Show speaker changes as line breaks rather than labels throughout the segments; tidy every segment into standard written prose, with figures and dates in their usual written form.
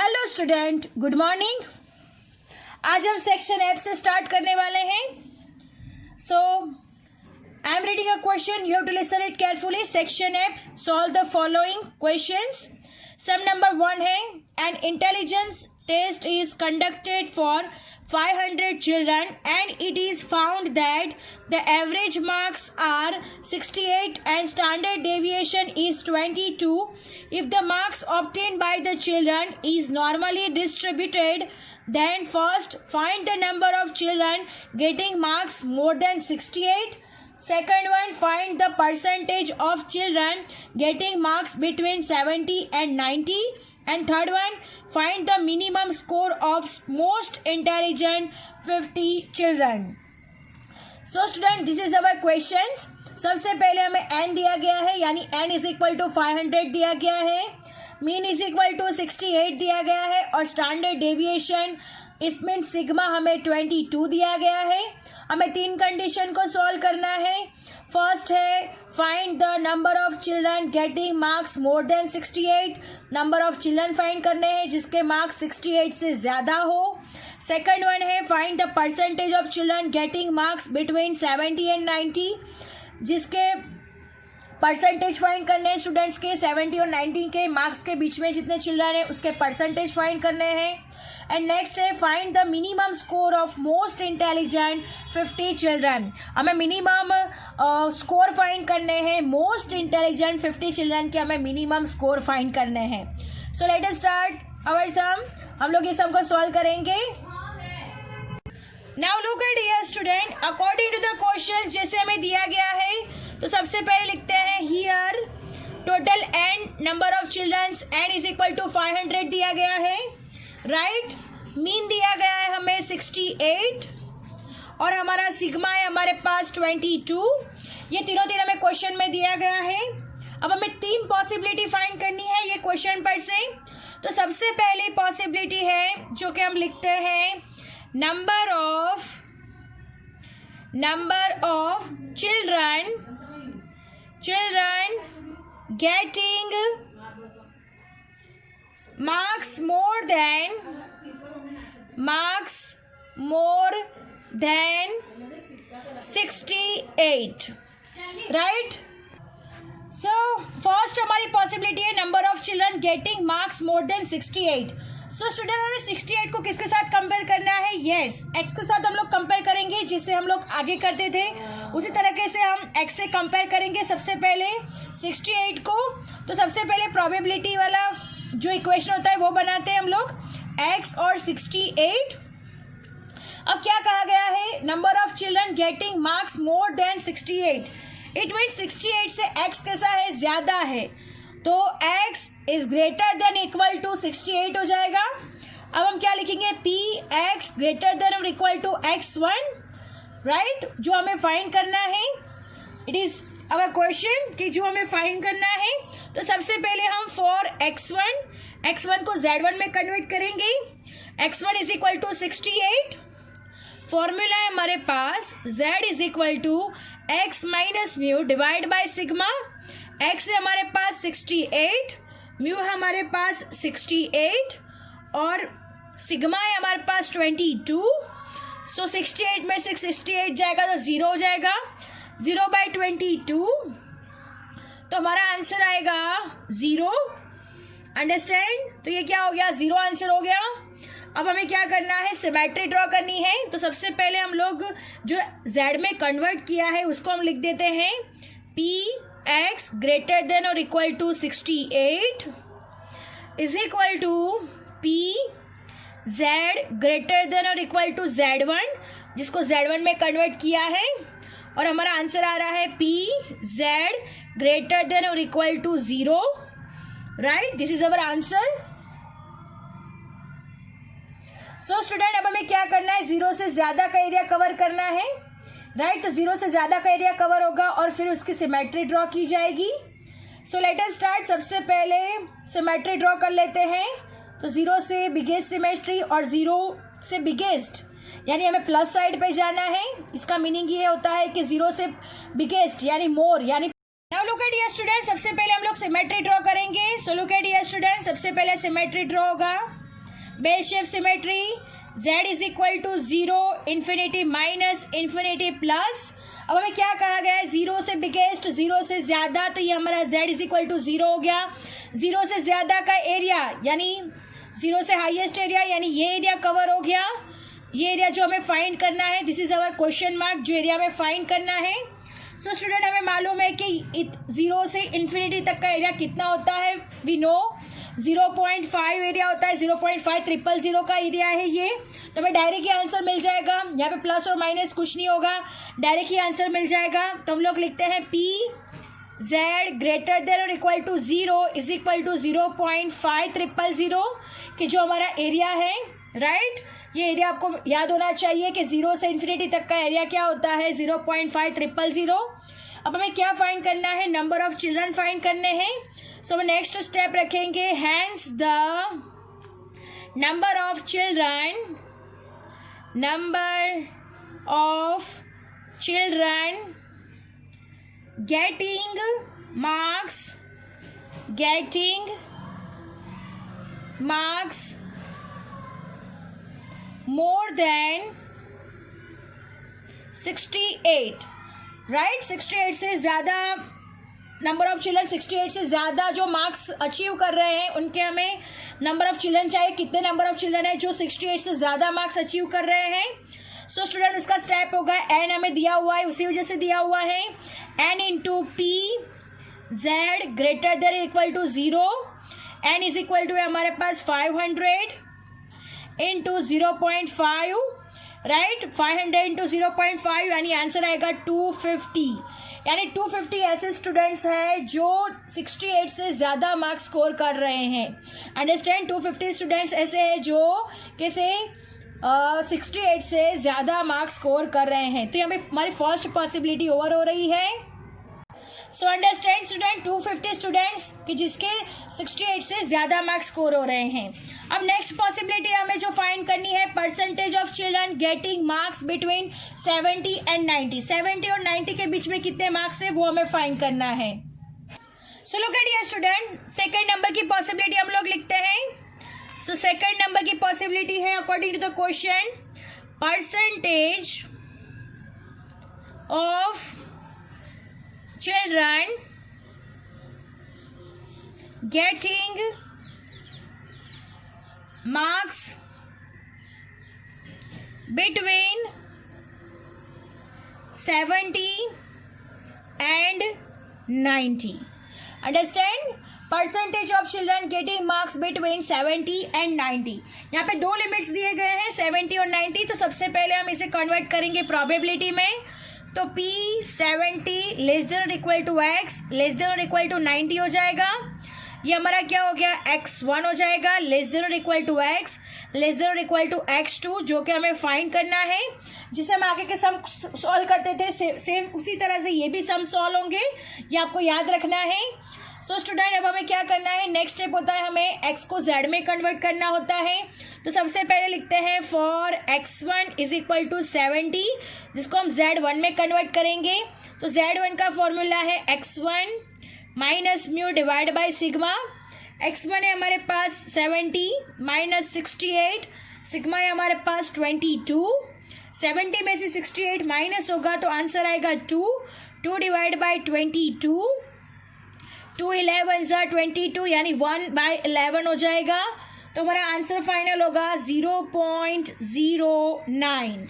Hello student, good morning. आज हम section F से स्टार्ट करने वाले हैं। So I am reading a question, you have to listen it carefully. Section F, solve the following questions. Sum number 1 है, an intelligence test is conducted for 500 children and it is found that the average marks are 68 and standard deviation is 22. If the marks obtained by the children is normally distributed, then first find the number of children getting marks more than 68. Second one, find the percentage of children getting marks between 70 and 90. And third one, find the minimum score of most intelligent 50 children. So student, this is our questions. सबसे पहले हमें n दिया गया है, यानी n is equal to 500 दिया गया है, मीन इज इक्वल टू 68 दिया गया है और standard deviation it mean sigma हमें 22 दिया गया है। हमें 3 कंडीशन को सॉल्व करना है। फर्स्ट है find the number of children getting marks more than 68, number of children find करने हैं जिसके मार्क्स 68 से ज़्यादा हो। सेकंड वन है find the percentage of children getting marks between 70 and 90, जिसके परसेंटेज फाइंड करने हैं स्टूडेंट्स के 70 और 90 के मार्क्स के बीच में जितने चिल्ड्रन हैं उसके परसेंटेज फाइंड करने हैं। एंड नेक्स्ट है find the minimum score of most intelligent 50 children. हमें मिनिमम स्कोर फाइंड करने हैं मोस्ट इंटेलिजेंट 50 चिल्ड्रन के, हमें मिनिमम स्कोर फाइंड करने हैं। So let us start our sum. हम लोग ये सम को सॉल्व करेंगे। Now look at here student, according to the question जैसे हमें दिया गया है, तो सबसे पहले लिखते हैं here total n number of childrens n is equal to 500 दिया गया है, राइट। मीन दिया गया है हमें 68 और हमारा सिग्मा है हमारे पास 22। ये तीनों हमें क्वेश्चन में दिया गया है। अब हमें 3 पॉसिबिलिटी फाइंड करनी है ये क्वेश्चन पर से। तो सबसे पहली पॉसिबिलिटी है जो कि हम लिखते हैं number of children getting marks more than 68, right? So first हमारी पॉसिबिलिटी है number of children getting marks more than 68। So student हमें 68 को किसके साथ कंपेयर करना है? यस, x के साथ हम लोग कंपेयर करेंगे, जिससे हम लोग आगे करते थे उसी तरीके से हम x से कंपेयर करेंगे सबसे पहले 68 को। तो सबसे पहले प्रोबेबिलिटी वाला जो इक्वेशन होता है वो बनाते हैं हम लोग, x और 68। अब क्या कहा गया है? Number of children getting marks more than 68, it mean 68 से x कैसा है? ज़्यादा है, तो x is greater than equal to 68 हो जाएगा। अब हम क्या लिखेंगे? p x ग्रेटर देन और इक्वल टू x1, राइट, जो हमें फाइंड करना है। इट इज अवर क्वेश्चन कि जो हमें फाइंड करना है। तो सबसे पहले हम फॉर x1 को z1 में कन्वर्ट करेंगे। x1 is equal to 68। Formula है हमारे पास z is equal to x minus mu divide by sigma. x है हमारे पास 68, म्यू है हमारे पास 68 और सिग्मा है हमारे पास 22। सो 68 में से 68 जाएगा तो 0 हो जाएगा, 0 बाई 22, तो हमारा आंसर आएगा 0। अंडरस्टैंड? तो ये क्या हो गया? 0 आंसर हो गया। अब हमें क्या करना है? सिमेट्री ड्रॉ करनी है। तो सबसे पहले हम लोग जो z में कन्वर्ट किया है उसको हम लिख देते हैं p x ग्रेटर देन और equal to 68 is equal to p z greater than और इक्वल टू z1, जिसको z1 में कन्वर्ट किया है, और हमारा आंसर आ रहा है p z ग्रेटर देन और equal to 0, right. This is our answer. So student अब हमें क्या करना है? 0 से ज़्यादा का एरिया कवर करना है, राइट। तो 0 से ज़्यादा का एरिया कवर होगा और फिर उसकी सिमेट्री ड्रॉ की जाएगी। सो लेट अस स्टार्ट। सबसे पहले सिमेट्री ड्रॉ कर लेते हैं। तो 0 से बिगेस्ट सिमेट्री और 0 से बिगेस्ट, यानी हमें प्लस साइड पे जाना है। इसका मीनिंग ये होता है कि 0 से बिगेस्ट यानी मोर, यानी now look at here student, सबसे पहले हम लोग सिमेट्री ड्रॉ करेंगे। So look at here student, सबसे पहले सिमेट्री ड्रॉ होगा। Bell shape symmetry, z is equal to 0, infinity minus, infinity plus. अब हमें क्या कहा गया है, 0 से बिगेस्ट, 0 से ज्यादा, तो ये हमारा z इज इक्वल टू 0 हो गया। 0 से ज्यादा का एरिया यानी 0 से हाईएस्ट एरिया, यानी ये एरिया कवर हो गया। ये एरिया जो हमें फाइंड करना है, this is our question mark, जो एरिया हमें फाइंड करना है। सो स्टूडेंट, हमें मालूम है कि 0 से इन्फिनिटी तक का एरिया कितना होता है, वी नो 0.5 एरिया होता है, 0.500 का एरिया है ये। तो हमें डायरेक्ट ही आंसर मिल जाएगा, यहाँ पे प्लस और माइनस कुछ नहीं होगा, डायरेक्ट ही आंसर मिल जाएगा। तो हम लोग लिखते हैं पी जेड ग्रेटर देन और equal to 0 is equal to 0.500 कि जो हमारा एरिया है, राइट। ये एरिया आपको याद होना चाहिए कि 0 से इन्फिनिटी तक का एरिया क्या होता है, 0.500। अब हमें क्या फाइंड करना है, नंबर ऑफ चिल्ड्रन फाइंड करने हैं। सो हम नेक्स्ट स्टेप रखेंगे, hence the number of children getting marks more than 68, right. 68 से ज़्यादा नंबर ऑफ चिल्ड्रन, 68 से ज़्यादा जो मार्क्स अचीव कर रहे हैं उनके हमें नंबर ऑफ चिल्ड्रन चाहिए। कितने नंबर ऑफ चिल्ड्रन है जो 68 से ज़्यादा मार्क्स अचीव कर रहे हैं। सो स्टूडेंट, उसका स्टेप होगा, एन हमें दिया हुआ है, उसी वजह से दिया हुआ है, n into P Z greater than equal to 0, n is equal to हमारे पास 500 इंटू 0.5, राइट। 500 इंटू 0.5 यानी आंसर आएगा 250। यानी 250 ऐसे स्टूडेंट्स हैं जो 68 से ज़्यादा मार्क्स स्कोर कर रहे हैं। अंडरस्टैंड, 250 स्टूडेंट्स ऐसे हैं जो कैसे 68 से ज़्यादा मार्क्स स्कोर कर रहे हैं। तो हमें हमारी फर्स्ट पॉसिबिलिटी ओवर हो रही है। सो अंडरस्टैंड स्टूडेंट, 250 स्टूडेंट्स कि जिसके 68 से ज़्यादा मार्क्स स्कोर हो रहे हैं। अब नेक्स्ट पॉसिबिलिटी हमें जो फाइंड करनी है, percentage of children getting marks between 70 and 90। 70 और 90 के बीच में कितने मार्क्स है वो हमें फाइंड करना है। So look at here student, second number की पॉसिबिलिटी हम लोग लिखते हैं। सो सेकंड नंबर की पॉसिबिलिटी है, according to the question, percentage of children getting marks between 70 and 90. Understand? Percentage of children getting marks between 70 and 90। यहाँ पे दो लिमिट्स दिए गए हैं, 70 और 90। तो सबसे पहले हम इसे कन्वर्ट करेंगे प्रोबेबिलिटी में। तो P 70 लेस देन और equal to X less than और इक्वल टू 90 हो जाएगा। ये हमारा क्या हो गया, X1 हो जाएगा लेस देन और equal to X less than और इक्वल टू X2, जो कि हमें फाइंड करना है, जिसे हम आगे के सम सॉल्व करते थे सेम उसी तरह से ये भी सम सॉल्व होंगे, ये आपको याद रखना है। सो स्टूडेंट, अब हमें क्या करना है, नेक्स्ट स्टेप होता है हमें x को z में कन्वर्ट करना होता है। तो सबसे पहले लिखते हैं for x1 is equal to 70, जिसको हम z1 में कन्वर्ट करेंगे। तो z1 का फॉर्मूला है x1 minus mu divide by sigma. x1 है हमारे पास 70 माइनस 68, सिग्मा है हमारे पास 22। 70 में से 68 माइनस होगा तो आंसर आएगा 2 डिवाइड बाई 22, 2 11 ज़ा 22 यानी 1/11 हो जाएगा। तो हमारा आंसर फाइनल होगा 0.09।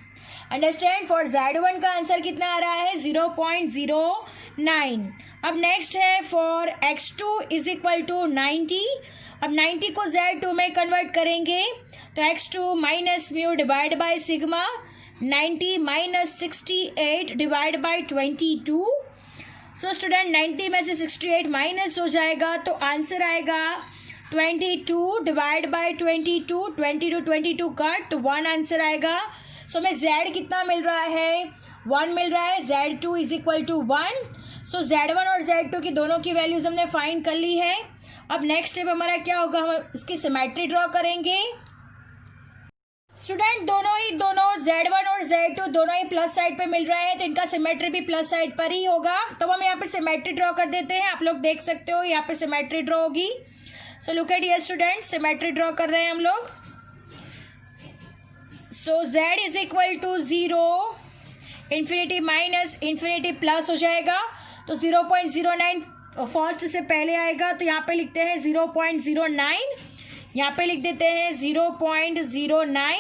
अंडरस्टैंड, फॉर Z1 का आंसर कितना आ रहा है, 0.09। अब नेक्स्ट है for X2 is equal to 90। अब 90 को Z2 में कन्वर्ट करेंगे तो X2 minus mu divide by sigma, 90 minus 68 divide by 22। So student, 90 में से 68 माइनस हो जाएगा तो आंसर आएगा 22 डिवाइड बाई 22, 22 कट तो 1 आंसर आएगा। सो हमें Z कितना मिल रहा है, 1 मिल रहा है। Z2 is equal to 1। So Z1 और Z2 की दोनों की वैल्यूज हमने फाइंड कर ली है। अब नेक्स्ट स्टेप हमारा क्या होगा, हम इसकी सिमेट्री ड्रॉ करेंगे। स्टूडेंट, दोनों Z1 और Z2 दोनों ही प्लस साइड पे मिल रहे हैं, तो इनका सिमेट्री भी प्लस साइड पर ही होगा। तो हम यहाँ पे सिमेट्री ड्रॉ कर देते हैं। आप लोग देख सकते हो यहाँ पे सिमेट्री ड्रॉ होगी। So look at here student, symmetry draw कर रहे हैं हम लोग। So z is equal to 0, infinity minus infinity plus हो जाएगा, तो 0.09 फर्स्ट से पहले आएगा, तो यहाँ पे लिखते हैं 0.09, यहाँ पे लिख देते हैं 0.09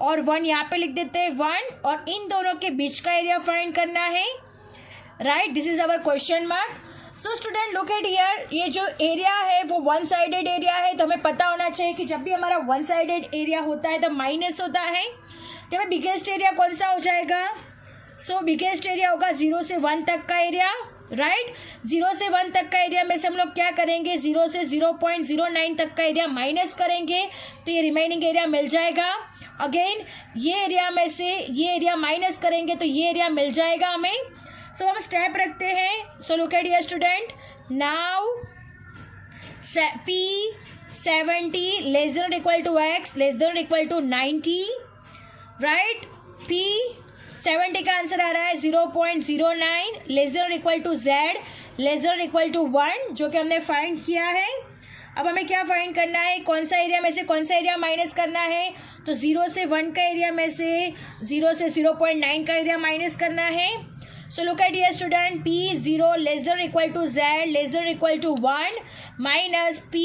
और 1 यहाँ पे लिख देते हैं 1, और इन दोनों के बीच का एरिया फाइंड करना है, right, this is our question mark. So student look at here, ये जो एरिया है वो वन साइडेड एरिया है, तो हमें पता होना चाहिए कि जब भी हमारा वन साइडेड एरिया होता है तो माइनस होता है, तो हमें बिगेस्ट एरिया कौन सा हो जाएगा, सो बिगेस्ट एरिया होगा 0 से 1 तक का एरिया, राइट, 0 से 1 तक का एरिया में से हम लोग क्या करेंगे, 0 से 0.09 तक का एरिया माइनस करेंगे, तो ये रिमेनिंग एरिया मिल जाएगा। अगेन ये एरिया में से ये एरिया माइनस करेंगे तो ये एरिया मिल जाएगा हमें। सो हम स्टेप रखते हैं, so look at here student, now P 70 less than equal to x less than equal to 90, right, P 70 का आंसर आ रहा है 0.09 less than equal to z less than equal to 1, जो कि हमने फाइंड किया है। अब हमें क्या फाइंड करना है, कौन सा एरिया में से कौन सा एरिया माइनस करना है, तो 0 से 1 का एरिया में से 0 से 0.9 का एरिया माइनस करना है। So look at here student, P 0 less than equal to z less than equal to 1 minus P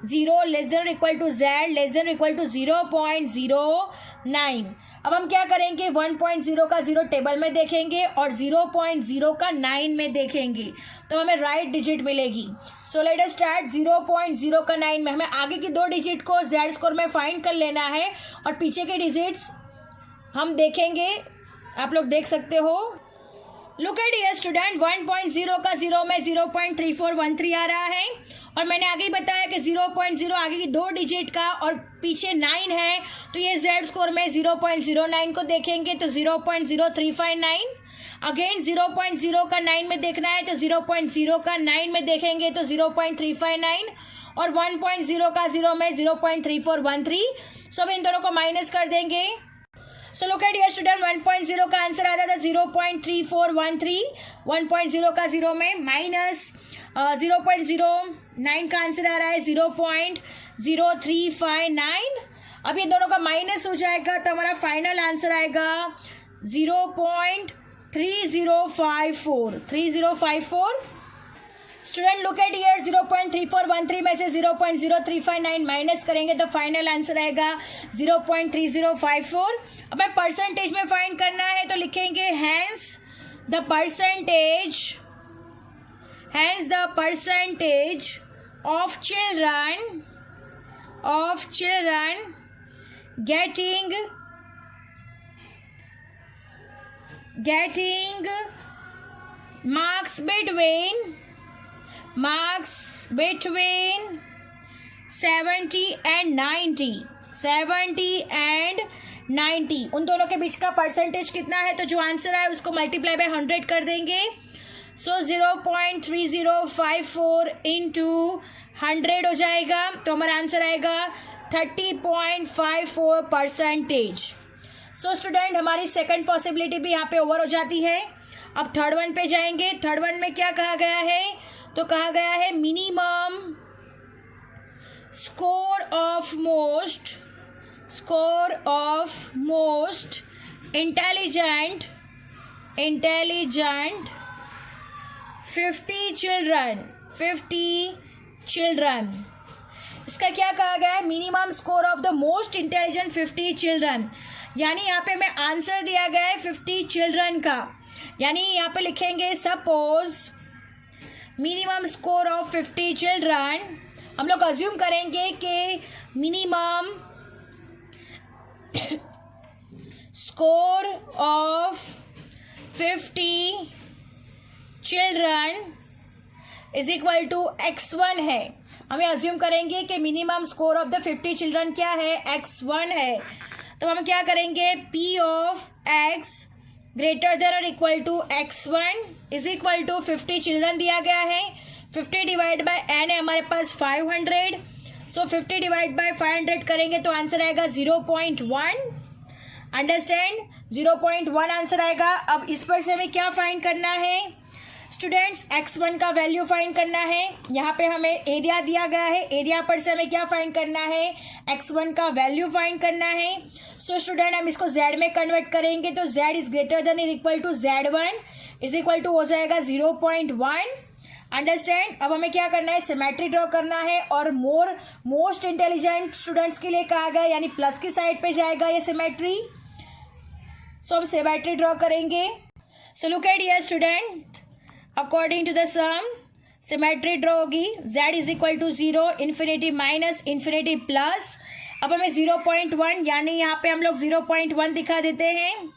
0 less than equal to z less than equal to 0.09। अब हम क्या करेंगे, 1.0 का 0 टेबल में देखेंगे और 0.0 का 9 में देखेंगे, तो हमें राइट डिजिट मिलेगी। सो लेट अस स्टार्ट, 0.0 का 9 में हमें आगे की 2 डिजिट को z स्कोर में फाइंड कर लेना है और पीछे के डिजिट्स हम देखेंगे, आप लोग देख सकते हो। लुक एट हियर स्टूडेंट, 1.0 का 0 में 0.3413 आ रहा है, और मैंने आगे ही बताया कि 0.0 आगे की 2 डिजिट का और पीछे 9 है, तो ये z स्कोर में 0.09 को देखेंगे तो 0.0359, अगेन 0.0 का 9 में देखना है तो 0.0 का 9 में देखेंगे तो 0.359, और 1.0 का 0 में 0.3413। सो अब इन दोनों को माइनस कर देंगे। सो लुक एट हियर स्टूडेंट, 1.0 का आंसर आता था 0.3413, 1.0 का 0 में माइनस 0.09 का आंसर आ रहा है 0.0359। अब ये दोनों का माइनस हो जाएगा तो हमारा फाइनल आंसर आएगा 0.3054। स्टूडेंट लुक एट हियर, 0.3413 में से 0.0359 माइनस करेंगे तो फाइनल आंसर आएगा 0.3054। अब मैं परसेंटेज में फाइंड करना है तो लिखेंगे hence the percentage of children getting marks between 70 and 90, उन दोनों के बीच का परसेंटेज कितना है, तो जो आंसर है उसको मल्टीप्लाई बाय 100 कर देंगे। सो 0.3054 इंटू 100 हो जाएगा, तो हमारा आंसर आएगा 30.54%। सो स्टूडेंट हमारी सेकंड पॉसिबिलिटी भी यहाँ पे ओवर हो जाती है। अब थर्ड वन पे जाएंगे। थर्ड वन में क्या कहा गया है, तो कहा गया है minimum score of most intelligent 50 children. इसका क्या कहा गया है, minimum score of the most intelligent 50 children, यानी यहाँ पे हमें आंसर दिया गया है 50 चिल्ड्रन का, यानी यहाँ पे लिखेंगे suppose minimum score of 50 children. हम लोग अज्यूम करेंगे कि minimum score of 50 children is equal to x1 है। हमें अज्यूम करेंगे कि minimum score of the 50 children क्या है, x1 है। तो हम क्या करेंगे, p of x greater than और equal to x1 is equal to 50 children दिया गया है, 50 डिवाइड बाय n है हमारे पास 500। सो 50 डिवाइड बाय 500 करेंगे तो आंसर आएगा 0.1। अंडरस्टैंड, 0.1 आंसर आएगा। अब इस पर से हमें क्या फाइंड करना है, स्टूडेंट्स x1 का वैल्यू फाइंड करना है। यहाँ पे हमें एरिया दिया गया है, एरिया पर से हमें क्या फाइंड करना है, x1 का वैल्यू फाइंड करना है। सो स्टूडेंट हम इसको z में कन्वर्ट करेंगे तो z इज ग्रेटर देन और equal to z1 is equal to हो जाएगा 0.1। अंडरस्टैंड। अब हमें क्या करना है, सिमेट्री ड्रॉ करना है और मोस्ट इंटेलिजेंट स्टूडेंट्स के लिए कहा गया, यानी प्लस की साइड पे जाएगा ये सिमेट्री। सो हम सिमेट्री ड्रॉ करेंगे। So look at here student, according to the sum symmetry draw होगी z is equal to 0, infinity minus infinity plus. अब हमें 0.1 यानी यहाँ पे हम लोग 0.1 दिखा देते हैं,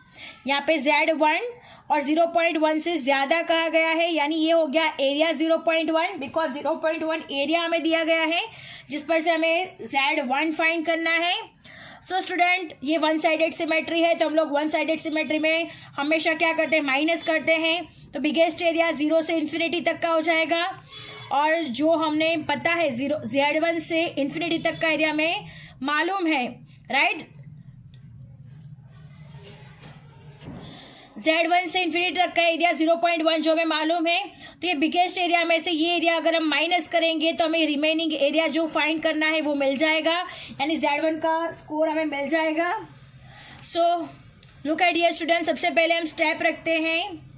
यहाँ पे z1 और 0.1 से ज्यादा कहा गया है, यानी ये हो गया एरिया 0.1, बिकॉज 0.1 एरिया हमें दिया गया है जिस पर से हमें z1 फाइंड करना है। सो स्टूडेंट ये वन साइडेड सिमेट्री है, तो हम लोग वन साइडेड सिमेट्री में हमेशा क्या करते हैं, माइनस करते हैं। तो बिगेस्ट एरिया 0 से इन्फिनिटी तक का हो जाएगा, और जो हमने पता है z1 से इन्फिनिटी तक का एरिया में मालूम है, राइट। z1 से इन्फिनिटी तक का एरिया 0.1 जो हमें मालूम है, तो ये बिगेस्ट एरिया में से ये एरिया अगर हम माइनस करेंगे तो हमें रिमेनिंग एरिया जो फाइंड करना है वो मिल जाएगा, यानी z1 का स्कोर हमें मिल जाएगा। So look at here student, सबसे पहले हम स्टेप रखते हैं।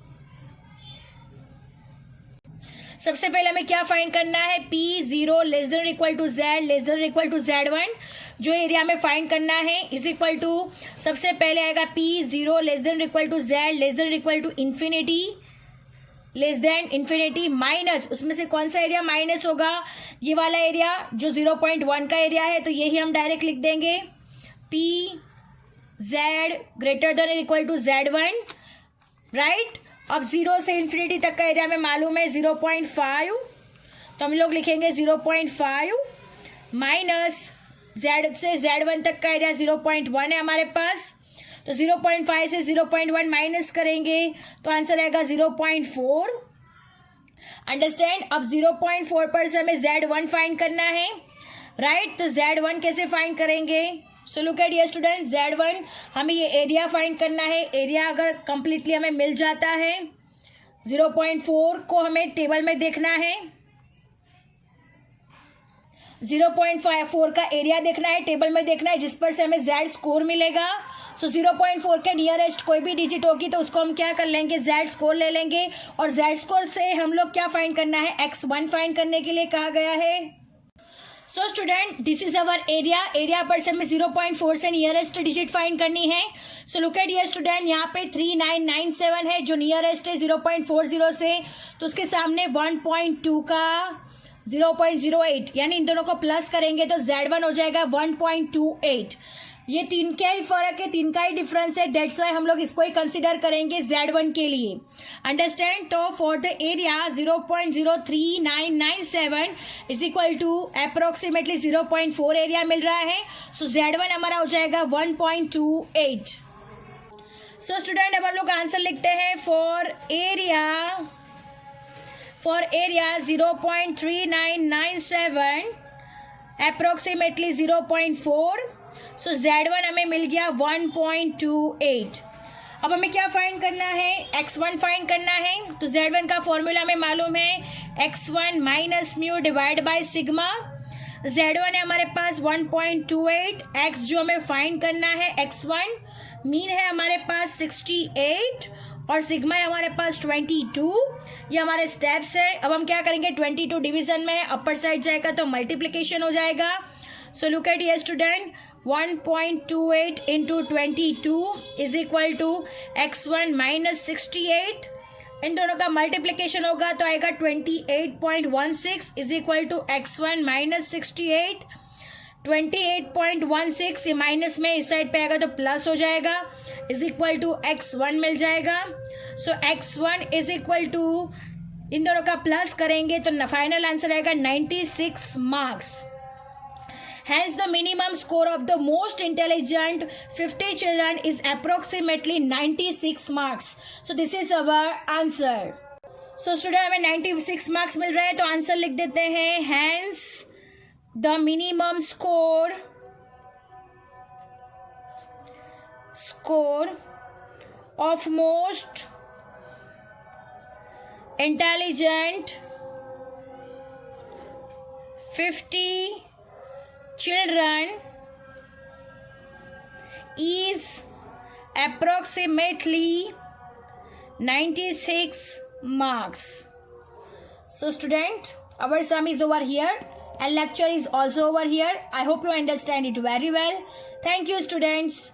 सबसे पहले हमें क्या फाइंड करना है, P0 less than equal to Z less than equal to Z1, जो एरिया में फाइंड करना है इज इक्वल टू, सबसे पहले आएगा P0 less than equal to Z less than equal to infinity less than infinity minus, उसमें से कौन सा एरिया माइनस होगा, ये वाला एरिया जो 0.1 का एरिया है, तो यही हम डायरेक्ट लिख देंगे PZ greater than equal to Z1, right. अब 0 से इन्फिनिटी तक का एरिया में मालूम है 0.5, तो हम लोग लिखेंगे 0.5 माइनस z से z1 तक का एरिया 0.1 है हमारे पास, तो 0.5 से 0.1 माइनस करेंगे तो आंसर आएगा 0.4। अंडरस्टैंड। अब 0.4 पर से हमें z1 फाइंड करना है, राइट। तो z1 कैसे फाइंड करेंगे, so look at here student, z1 हमें ये एरिया फाइंड करना है। एरिया अगर कंप्लीटली हमें मिल जाता है, 0.4 को हमें टेबल में देखना है, 0.4 का एरिया देखना है, टेबल में देखना है, जिस पर से हमें z स्कोर मिलेगा। सो 0.4 के नियरेस्ट कोई भी डिजिट होगी तो उसको हम क्या कर लेंगे, z स्कोर ले लेंगे, और z स्कोर से हम लोग क्या फाइंड करना है, x1 फाइंड करने के लिए कहा गया है। So student this is our area, area पर से हमें 0.4 से नियरेस्ट डिजिट फाइंड करनी है। So look at here student, यहाँ पे 3997 है जो नियरेस्ट है 0.40 से, तो उसके सामने 1.2 का 0.08, यानी इन दोनों को प्लस करेंगे तो z1 हो जाएगा 1.28। ये तीन का ही फर्क है, तीन का ही डिफरेंस है, दैट्स वाई हम लोग इसको ही कंसिडर करेंगे z1 के लिए। अंडरस्टैंड। तो for the area 0.03997 is equal to approximately 0.4 area मिल रहा है, सो z1 हमारा हो जाएगा 1.28। सो स्टूडेंट अब हम लोग आंसर लिखते हैं for area 0.3997 approximately 0.4, so z1 हमें मिल गया 1.28। अब हमें क्या फाइंड करना है, x1 फाइंड करना है। तो z1 का फॉर्मूला हमें मालूम है, x1 minus mu divide by sigma. z1 है हमारे पास 1.28, x जो हमें फाइंड करना है x1, मीन है हमारे पास 68 और सिग्मा है हमारे पास 22। ये हमारे स्टेप्स है। अब हम क्या करेंगे, 22 डिवीजन में है, अपर साइड जाएगा तो मल्टीप्लिकेशन हो जाएगा। So look at here student, 1.28 into 22 is equal to x1 minus 68, इन दोनों का मल्टीप्लिकेशन होगा तो आएगा 28.16 is equal to x1 minus 68। 28.16 ये माइनस में इस साइड पे आएगा तो प्लस हो जाएगा, इज इक्वल टू x1 मिल जाएगा। सो x1 इज इक्वल टू, इन दोनों का प्लस करेंगे तो फाइनल आंसर आएगा 96 marks. Hence, the minimum score of the most intelligent 50 children is approximately 96 marks. So, this is our answer. So, student हमें 96 marks मिल रहे हैं तो आंसर लिख देते हैं। Hence, the minimum score of most intelligent 50 children is approximately 96 marks. So student, our sum is over here and lecture is also over here. I hope you understand it very well. Thank you students.